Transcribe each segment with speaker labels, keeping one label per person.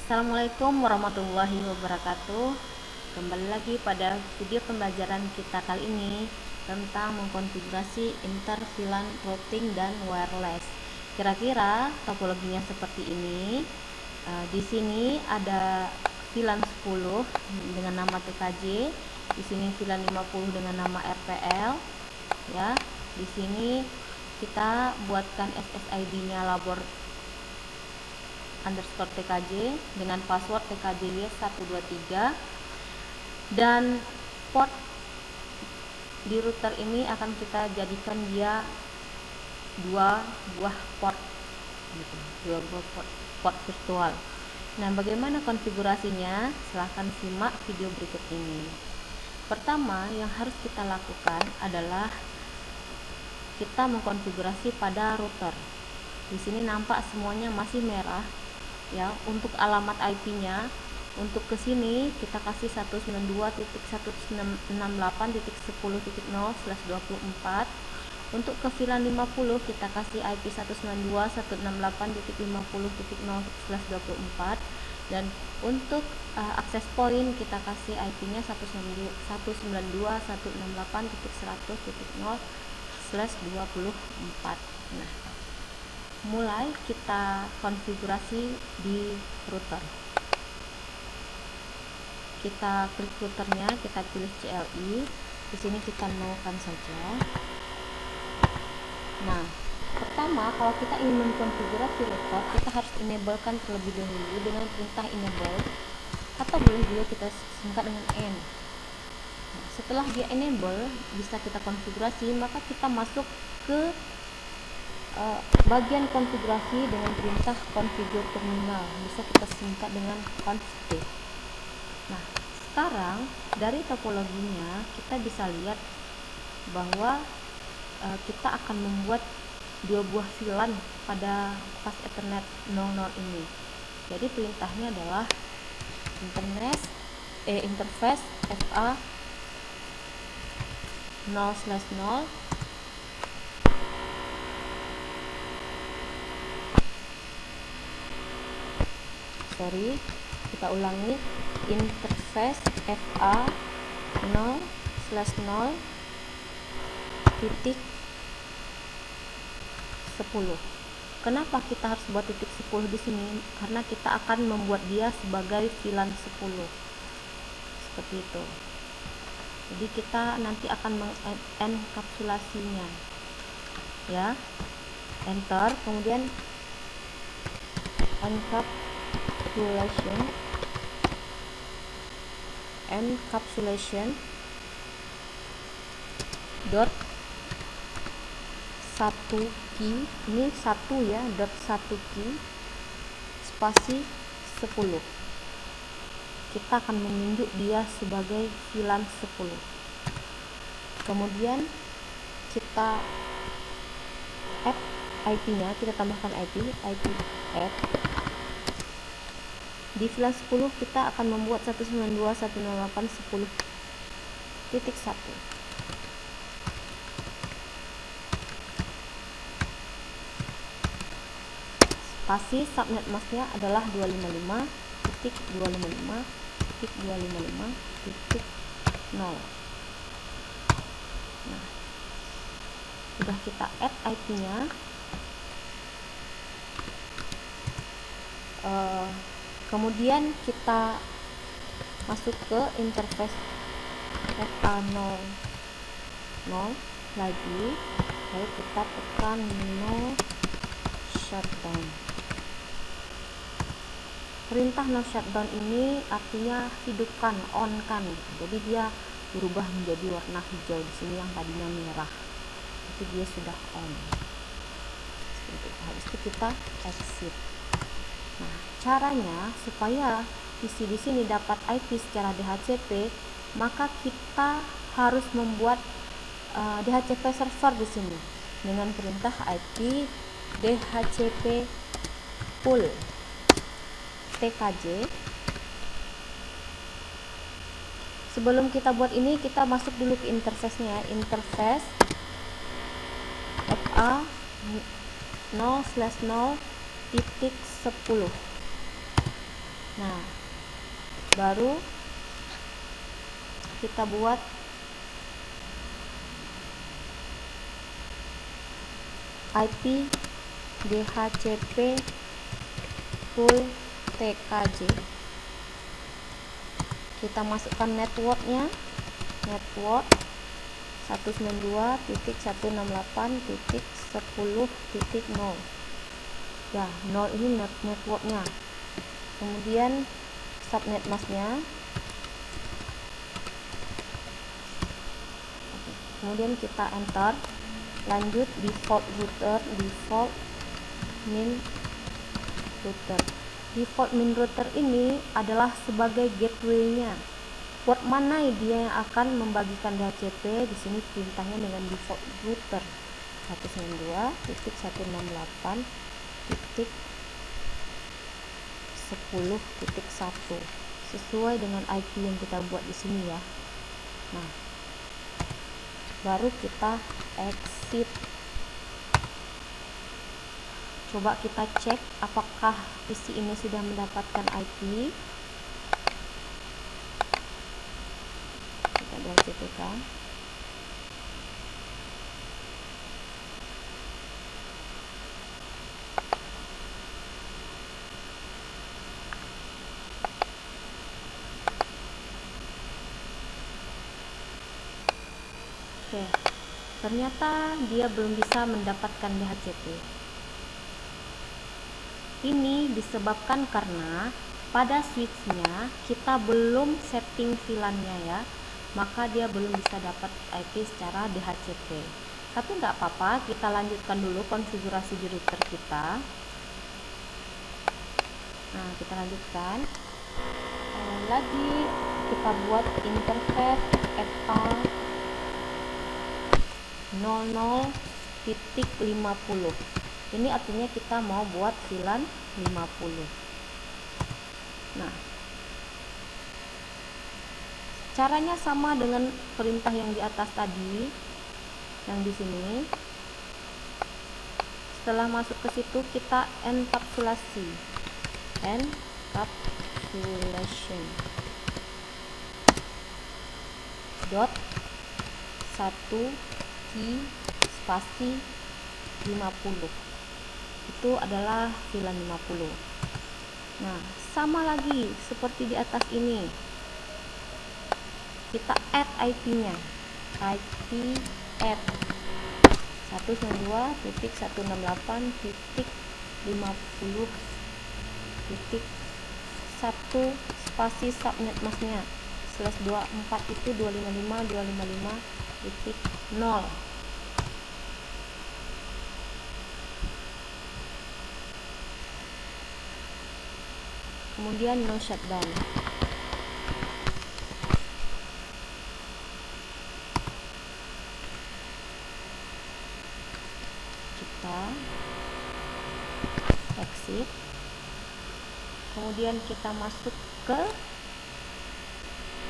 Speaker 1: Assalamualaikum warahmatullahi wabarakatuh. Kembali lagi pada video pembelajaran kita kali ini tentang mengkonfigurasi inter-VLAN routing dan wireless. Kira-kira topologinya seperti ini. Di sini ada VLAN 10 dengan nama TKJ, di sini VLAN 50 dengan nama RPL. Ya, di sini kita buatkan SSID-nya labor _TKJ dengan password TKJ123, dan port di router ini akan kita jadikan dia dua buah port virtual. Nah, bagaimana konfigurasinya? Silahkan simak video berikut ini. Pertama yang harus kita lakukan adalah kita mengkonfigurasi pada router. Di sini nampak semuanya masih merah. Ya, untuk alamat IP-nya, untuk ke sini kita kasih 192.168.10.0/24. Untuk ke VLAN 50 kita kasih IP 192.168.50.0/24, dan untuk akses point kita kasih IP-nya 192.168.100.0/24. Nah, mulai kita konfigurasi di router. Kita klik routernya, kita pilih CLI. Di sini kita nolkan saja. Nah, pertama kalau kita ingin mengkonfigurasi router, kita harus enablekan terlebih dahulu dengan perintah enable, atau boleh juga kita singkat dengan N. Nah, setelah dia enable, bisa kita konfigurasi, maka kita masuk ke bagian konfigurasi dengan perintah configure terminal, bisa kita singkat dengan conft. Nah, sekarang dari topologinya kita bisa lihat bahwa kita akan membuat dua buah VLAN pada pas Ethernet 00 ini. Jadi perintahnya adalah interface FA 0/0 kita ulangi, interface FA 0/0.10. Kenapa kita harus buat titik 10 di sini? Karena kita akan membuat dia sebagai VLAN 10. Seperti itu. Jadi kita nanti akan mengenkapsulasinya. Ya. Enter, kemudian encapsulation dot satu key, ini satu ya, dot satu key spasi 10. Kita akan menunjuk dia sebagai VLAN 10. Kemudian kita add IP-nya, kita tambahkan IP add. Di VLAN 10 kita akan membuat 192.168.10.1. Spasi subnet masknya adalah 255.255.255.0. Nah, sudah kita add IP-nya. Kemudian kita masuk ke interface FA00 lagi, lalu kita tekan no shutdown. Perintah no shutdown ini artinya hidupkan, on kan. Jadi dia berubah menjadi warna hijau di sini yang tadinya merah. Itu dia sudah on. Habis itu kita exit. Nah, caranya supaya PC di sini dapat IP secara DHCP, maka kita harus membuat DHCP server di sini dengan perintah IP DHCP pool TKJ. Sebelum kita buat ini, kita masuk dulu ke interface-nya, interface FA 0/0.10. Nah, baru kita buat IP DHCP full TKJ. Kita masukkan networknya, network 192.168.10.0. ya, 0 ini networknya. Kemudian subnet masknya, kemudian kita enter. Lanjut default router, default min router. Default min router ini adalah sebagai gateway-nya. Port mana dia yang akan membagikan DHCP? Di sini perintahnya dengan default router 192.168.10.1 sesuai dengan IP yang kita buat di sini ya. Nah, baru kita exit. Coba kita cek apakah PC ini sudah mendapatkan IP. Kita DHCP kan. Oke, ternyata dia belum bisa mendapatkan DHCP. Ini disebabkan karena pada switchnya kita belum setting VLAN-nya ya, maka dia belum bisa dapat IP secara DHCP. Tapi nggak apa-apa, kita lanjutkan dulu konfigurasi di router kita. Nah, kita lanjutkan lagi, kita buat interface FA 00.50. Ini artinya kita mau buat VLAN 50. Nah, caranya sama dengan perintah yang di atas tadi, yang di sini. Setelah masuk ke situ, kita encapsulation dot 1 key spasi 50. Itu adalah VLAN 50. Nah, sama lagi seperti di atas ini, kita add IP-nya, IP add 192.168.50.1 spasi subnet masknya /24 itu 255.255.0. Kemudian no shutdown. Kita exit. Kemudian kita masuk ke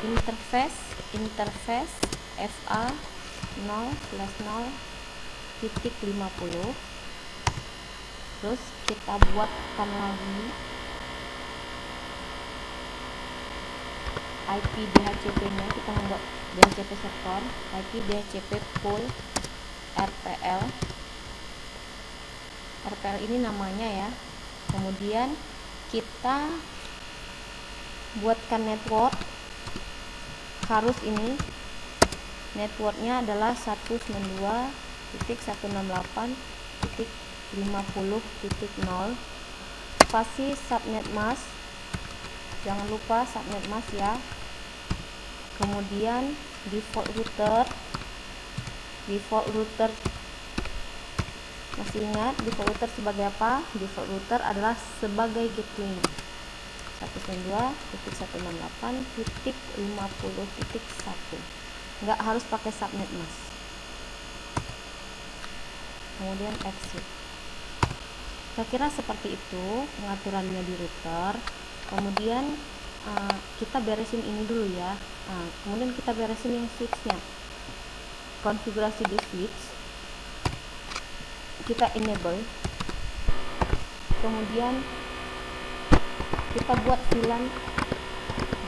Speaker 1: interface FA 0/0.50. Terus kita buatkan lagi IP DHCP nya, kita membuat DHCP server, IP DHCP full RPL ini namanya ya. Kemudian kita buatkan network, harus ini networknya adalah 192.168.50.0 spasi subnet mask, jangan lupa subnet mask ya. Kemudian default router, masih ingat default router sebagai apa? Default router adalah sebagai gateway 192.168.50.1, nggak harus pakai subnet mask. Kemudian exit. Kira-kira seperti itu pengaturannya di router. Kemudian kita beresin ini dulu ya. Kemudian kita beresin yang switchnya, konfigurasi di switch kita enable, kemudian kita kita buat VLAN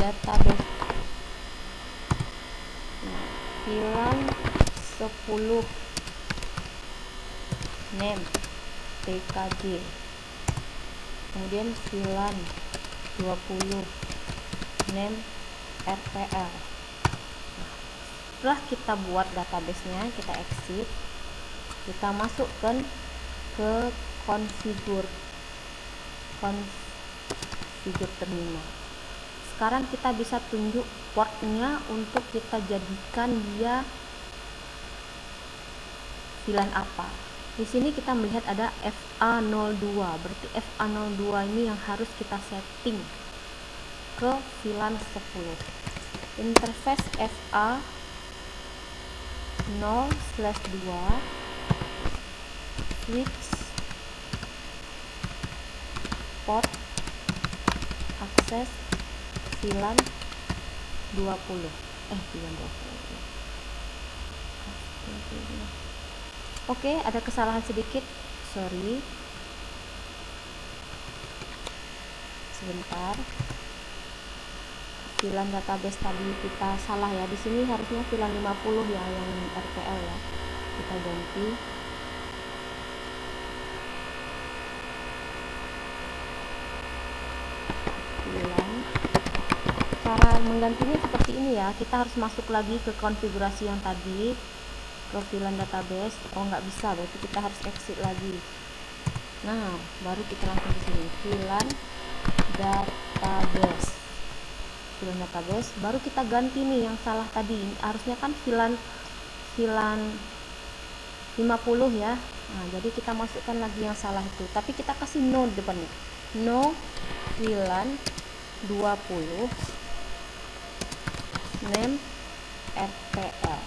Speaker 1: database. Nah, VLAN 10 name TKG, kemudian VLAN 20 name RPL. Setelah kita buat database-nya, kita exit, kita masukkan ke configure terminal. Sekarang kita bisa tunjuk portnya untuk kita jadikan dia VLAN apa. Di sini kita melihat ada FA02, berarti FA02 ini yang harus kita setting ke VLAN 10. Interface FA 0/2 switch port akses VLAN 20 VLAN 20. Oke, ada kesalahan sedikit, sorry, sebentar. VLAN database tadi kita salah ya, di sini harusnya VLAN 50 ya yang RPL ya, kita ganti. VLAN, cara menggantinya seperti ini ya, kita harus masuk lagi ke konfigurasi yang tadi, ke VLAN database. Oh, nggak bisa, berarti kita harus exit lagi. Nah, baru kita langsung di sini VLAN database, baru kita ganti nih yang salah tadi. Harusnya kan VLAN 50 ya. Nah, jadi kita masukkan lagi yang salah itu, tapi kita kasih no depannya, no VLAN 20 name RPL.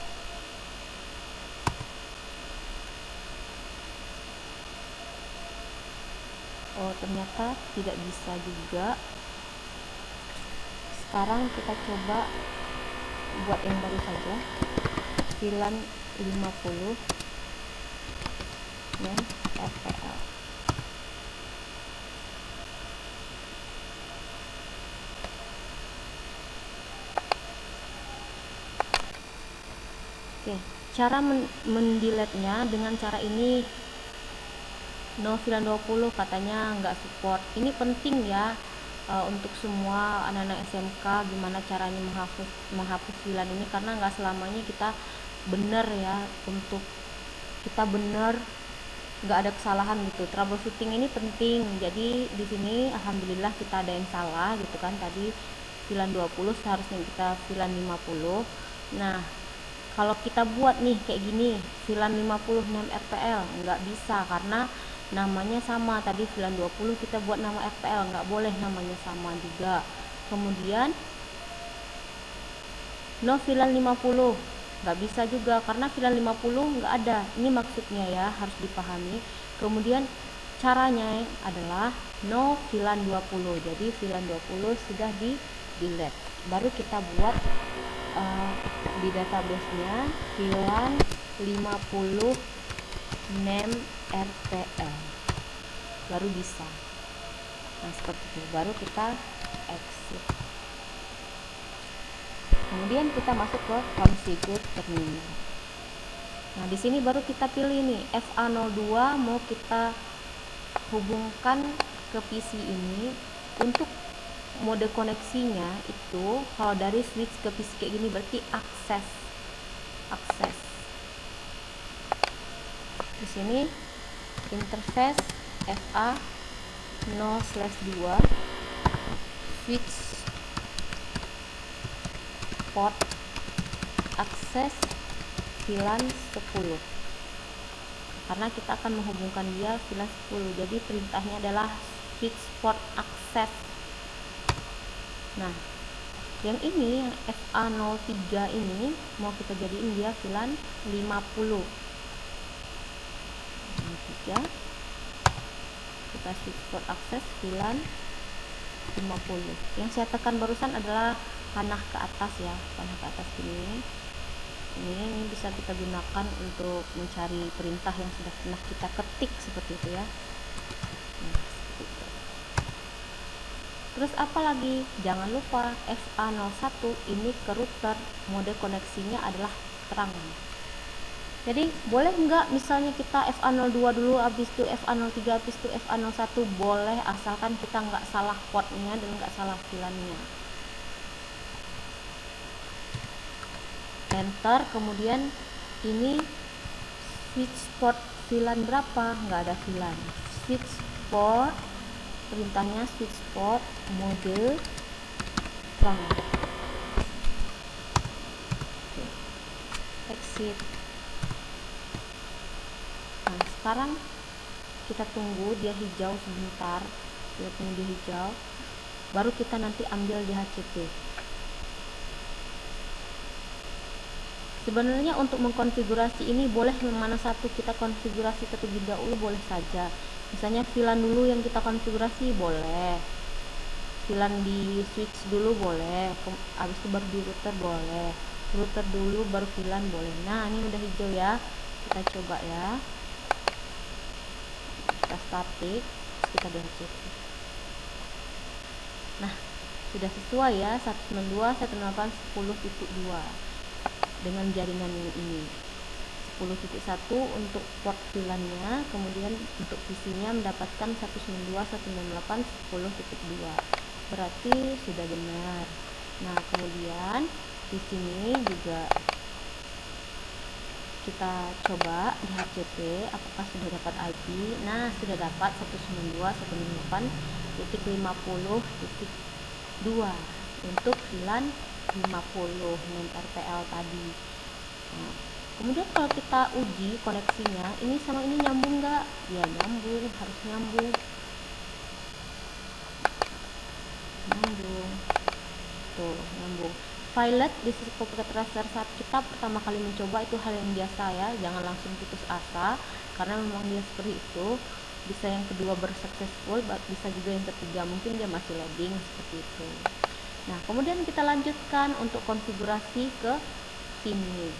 Speaker 1: Oh, ternyata tidak bisa juga. Sekarang kita coba buat yang baru saja, VLAN 50 name RPL. Oke, cara mendelete-nya dengan cara ini. No VLAN 20 katanya nggak support. Ini penting ya, untuk semua anak-anak SMK, gimana caranya menghapus VLAN ini, karena nggak selamanya kita benar ya, untuk kita benar nggak ada kesalahan gitu. Troubleshooting ini penting. Jadi di sini alhamdulillah kita ada yang salah gitu kan, tadi VLAN 20 seharusnya kita VLAN 50. Nah, kalau kita buat nih kayak gini, VLAN 50 name RPL, nggak bisa karena namanya sama. Tadi VLAN 20 kita buat nama RPL, nggak boleh namanya sama juga. Kemudian no VLAN 50 nggak bisa juga karena VLAN 50 nggak ada. Ini maksudnya ya, harus dipahami. Kemudian caranya adalah no VLAN 20. Jadi VLAN 20 sudah di delete, baru kita buat di database-nya VLAN 50 name RPL, baru bisa. Nah, seperti itu, baru kita exit. Kemudian kita masuk ke configure terminal. Nah, di sini baru kita pilih nih FA02 mau kita hubungkan ke PC ini. Untuk mode koneksinya itu kalau dari switch ke PC kayak gini berarti akses. Di sini interface FA 0/2 switch port akses VLAN 10, karena kita akan menghubungkan dia VLAN 10. Jadi perintahnya adalah switch port akses. Nah, yang ini yang FA03 ini mau kita jadiin dia VLAN 50. Nah, kita switch port akses VLAN 50. Yang saya tekan barusan adalah panah ke atas ya, panah ke atas ini bisa kita gunakan untuk mencari perintah yang sudah pernah kita ketik seperti itu ya. Nah, seperti itu. Terus apa lagi? Jangan lupa FA01 ini ke router, mode koneksinya adalah terang. Jadi boleh nggak misalnya kita FA02 dulu, habis itu FA03, habis itu FA01? Boleh, asalkan kita nggak salah portnya dan nggak salah VLAN-nya. Enter. Kemudian ini switch port VLAN berapa? Nggak ada VLAN. Switch port, perintahnya switch port mode terang. Exit. Nah, sekarang kita tunggu dia hijau sebentar. Kita tunggu dia hijau, baru kita nanti ambil DHCP. Sebenarnya untuk mengkonfigurasi ini boleh yang mana satu kita konfigurasi terlebih dahulu, boleh saja. Misalnya VLAN dulu yang kita konfigurasi, boleh. VLAN di switch dulu boleh, habis itu baru di router boleh. Router dulu baru VLAN boleh. Nah, ini udah hijau ya. Kita coba ya. Kita static, kita DHCP. Nah, sudah sesuai ya, 192.168.10.2 dengan jaringan ini. 10.1 untuk port VLAN-nya, kemudian untuk PC-nya mendapatkan 192.168.10.2. Berarti sudah benar. Nah, kemudian di sini juga kita coba di DHCP apakah sudah dapat IP. Nah, sudah dapat 192.168.50.2 untuk VLAN 50 main RPL tadi. Nah, kemudian kalau kita uji koneksinya, ini sama ini nyambung nggak? Ya nyambung, harus nyambung. Tuh, nyambung. Violet di sisi packet tracer saat kita pertama kali mencoba itu hal yang biasa ya, jangan langsung putus asa karena memang dia seperti itu. Bisa yang kedua bersuccessful, bisa juga yang ketiga mungkin dia masih loading seperti itu. Nah, kemudian kita lanjutkan untuk konfigurasi ke sini.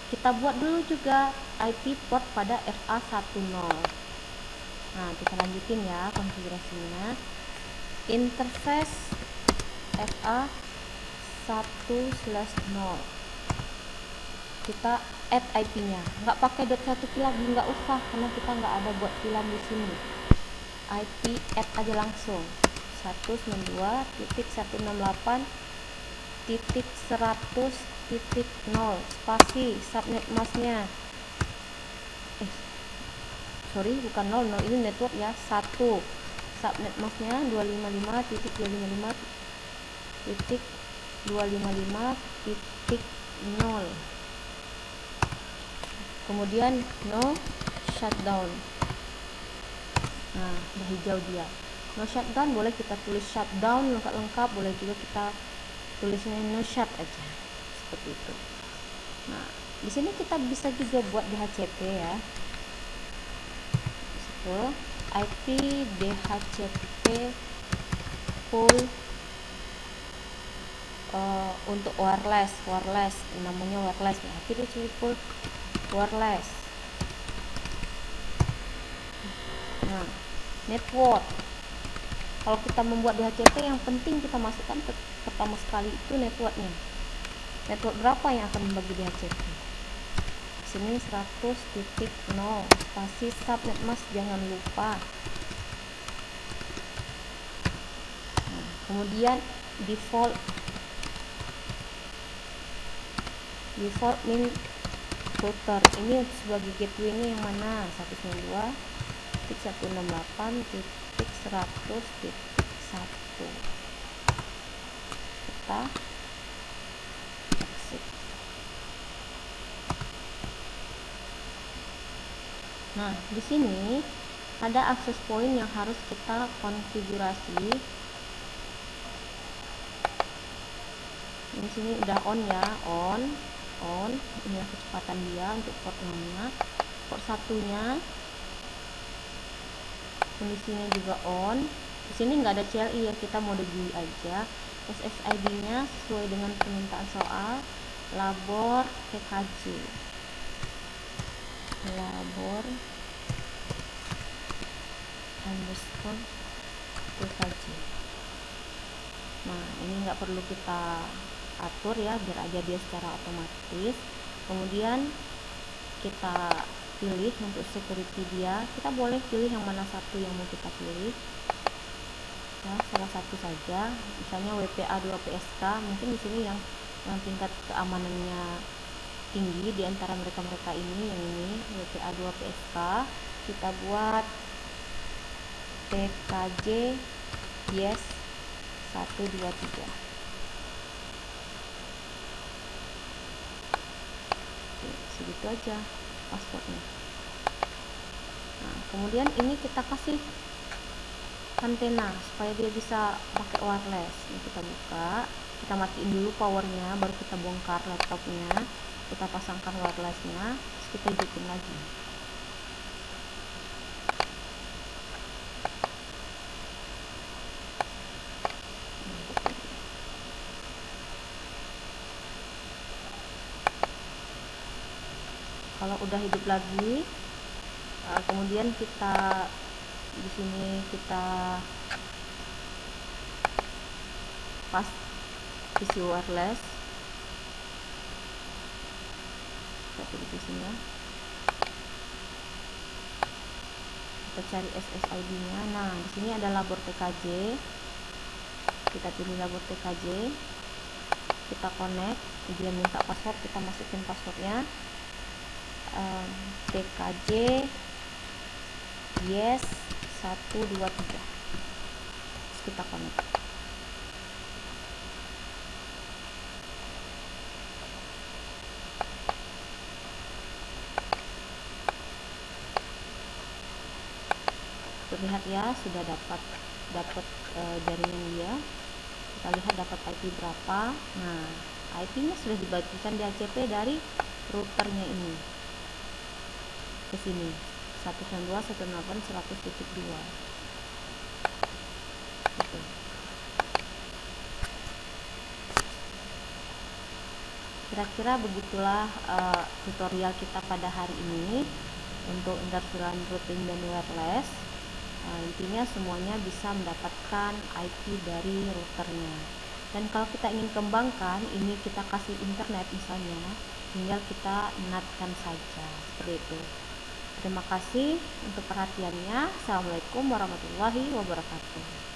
Speaker 1: Kita buat dulu juga IP port pada FA10. Nah, kita lanjutin ya konfigurasinya. Interface FA1/0. Kita add IP-nya. Nggak pakai .1 lagi, nggak usah karena kita nggak ada buat VLAN di sini. IP add aja langsung. 192.168.100.0 spasi subnet masknya bukan 0 ini network ya, 1 subnet masknya 255.255.255.0. kemudian no shutdown. Nah, udah hijau dia. No shutdown boleh kita tulis shutdown lengkap-lengkap, boleh juga kita tulisnya no shut aja seperti itu. Nah, di sini kita bisa juga buat DHCP ya. So, IP DHCP full untuk wireless namanya wireless ya. IP full wireless. Nah, network. Kalau kita membuat DHCP yang penting kita masukkan pertama sekali itu networknya. Network berapa yang akan membagi DHCP? Sini 100.0 spasi subnet mask jangan lupa. Nah, kemudian default min router ini sebagai gateway-nya yang mana? 192.168.100.1 kita exit. Nah, di sini ada access point yang harus kita konfigurasi. Di sini udah on ya, on. Ini kecepatan dia untuk port 6-nya. Port 1-nya kondisinya juga on. Di sini nggak ada CLI ya, kita mode GUI aja. SSID-nya sesuai dengan permintaan soal, labor PKJ. Labor underscore PKJ. tidak perlu kita atur ya, biar aja dia secara otomatis. Kemudian kita pilih untuk security dia, kita boleh pilih yang mana satu yang mau kita pilih ya, salah satu saja, misalnya WPA 2 PSK. mungkin di sini yang tingkat keamanannya tinggi di antara mereka ini, yang ini WPA 2 PSK. Kita buat TKJ yes 123. Segitu aja passwordnya. Nah, kemudian ini kita kasih antena supaya dia bisa pakai wireless. Ini kita buka, kita matiin dulu powernya, baru kita bongkar laptopnya, kita pasangkan wirelessnya, terus kita hidupin lagi. Kalau udah hidup lagi, kemudian kita di sini kita pas PC wireless, kita pilih di sini ya, kita cari SSID-nya. Nah, di sini ada labor TKJ, kita pilih labor TKJ, kita connect, dia minta password, kita masukin passwordnya, TKJ yes 123, terus kita connect. Terlihat ya, sudah dapat jaringan dia. Kita lihat dapat IP berapa. Nah, IP-nya sudah dibagikan DHCP dari routernya ini ke sini, 192.168.100.2 gitu. Kira-kira begitulah tutorial kita pada hari ini untuk interVLAN routing dan wireless. Intinya semuanya bisa mendapatkan IP dari routernya. Dan kalau kita ingin kembangkan, ini kita kasih internet misalnya, tinggal kita NAT-kan saja, seperti itu. Terima kasih untuk perhatiannya. Assalamualaikum warahmatullahi wabarakatuh.